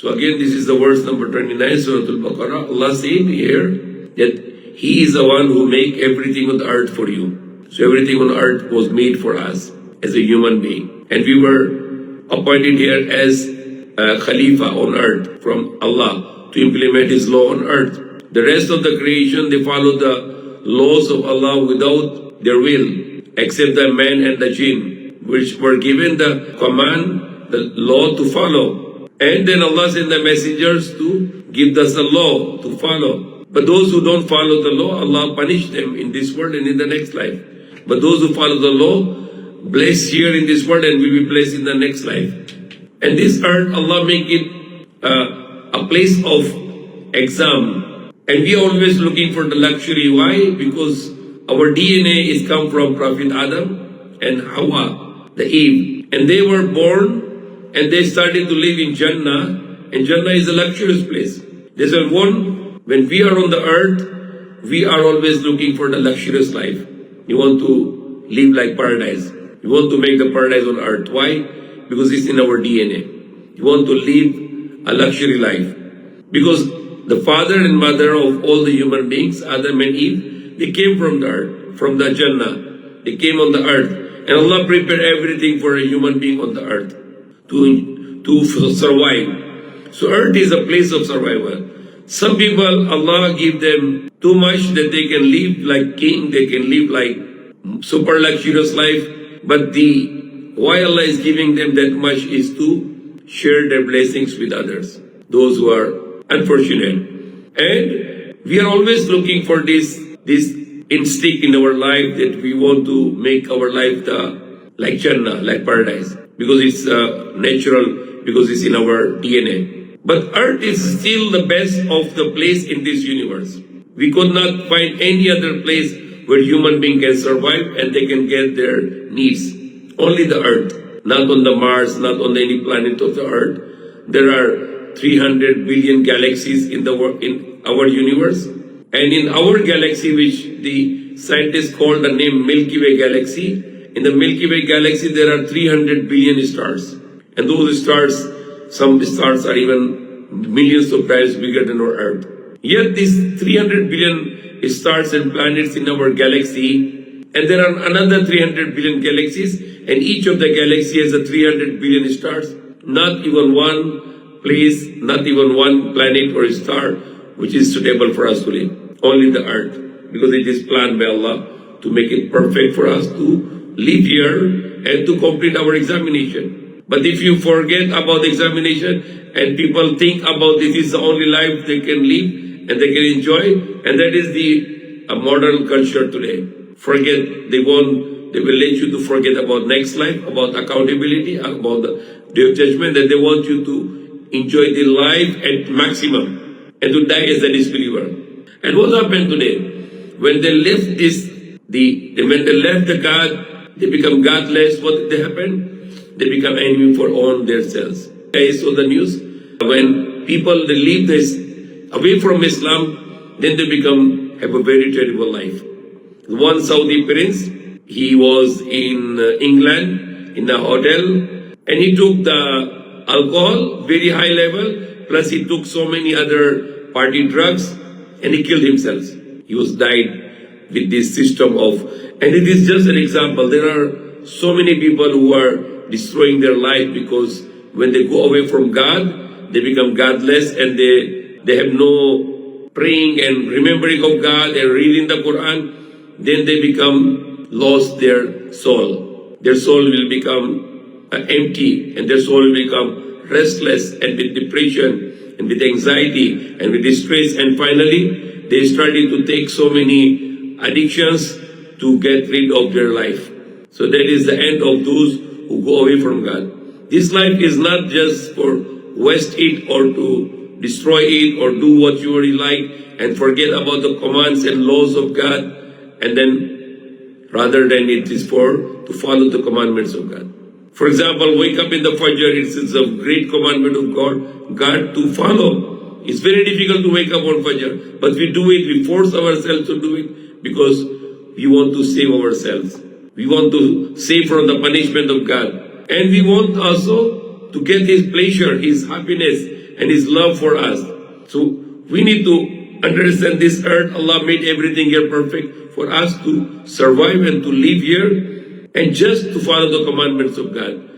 So again, this is the verse number 29, Surah Al-Baqarah. Allah said here that He is the one who make everything on the earth for you. So everything on earth was made for us as a human being. And we were appointed here as a Khalifa on earth from Allah to implement His law on earth. The rest of the creation, they follow the laws of Allah without their will, except the man and the jinn, which were given the command, the law to follow. And then Allah sent the messengers to give us the law to follow. But those who don't follow the law, Allah punish them in this world and in the next life. But those who follow the law, blessed here in this world and will be blessed in the next life. And this earth, Allah make it a place of exam. And we are always looking for the luxury. Why? Because our DNA is come from Prophet Adam and Hawa, the Eve. And they were born and they started to live in Jannah. And Jannah is a luxurious place. There's a one, when we are on the earth, we are always looking for the luxurious life. You want to live like paradise. You want to make the paradise on earth. Why? Because it's in our DNA. You want to live a luxury life. Because the father and mother of all the human beings, Adam and Eve, they came from the earth, from the Jannah. They came on the earth. And Allah prepared everything for a human being on the earth to survive. So earth is a place of survival. Some people, Allah give them too much that they can live like king, they can live like super luxurious life. But why Allah is giving them that much is to share their blessings with others, those who are unfortunate. And we are always looking for this instinct in our life that we want to make our life like Jannah, like paradise, because it's natural, because it's in our DNA. But earth is still the best of the place in this universe. We could not find any other place where human being can survive and they can get their needs. Only the earth, not on the Mars, not on any planet of the earth. There are 300 billion galaxies in our universe. And in our galaxy, which the scientists call the name Milky Way galaxy, in the Milky Way galaxy there are 300 billion stars. And those stars, some stars are even millions of times bigger than our earth. Yet these 300 billion stars and planets in our galaxy, and there are another 300 billion galaxies, and each of the galaxies has a 300 billion stars. Not even one place, not even one planet or star which is suitable for us to live. Only the earth, because it is planned by Allah to make it perfect for us to live here and to complete our examination. But if you forget about the examination and people think about this is the only life they can live and they can enjoy, and that is the modern culture today. Forget, they will let you to forget about next life, about accountability, about the day of judgment, that they want you to enjoy the life at maximum and to die as a disbeliever. And what happened today? When they left when they left the God, they become godless. What did happen? They become enemy for all their selves. I saw the news. When people they leave this away from Islam, then they have a very terrible life. One Saudi prince, he was in England in a hotel, and he took the alcohol, very high level, plus he took so many other party drugs, and he killed himself. He was died with this system of, and it is just an example. There are so many people who are destroying their life because when they go away from God, they become godless and they have no praying and remembering of God and reading the Quran. Then they become lost their soul. Their soul will become empty and their soul will become restless and with depression and with anxiety and with distress. And finally, they started to take so many addictions to get rid of their life. So that is the end of those who go away from God. This life is not just for waste it or to destroy it or do what you really like and forget about the commands and laws of God, and then rather than it is to follow the commandments of God. For example, wake up in the Fajr, it is a great commandment of God to follow. It's very difficult to wake up on Fajr, but we do it, we force ourselves to do it because we want to save ourselves. We want to save from the punishment of God. And we want also to get His pleasure, His happiness, and His love for us. So we need to understand this earth. Allah made everything here perfect for us to survive and to live here and just to follow the commandments of God.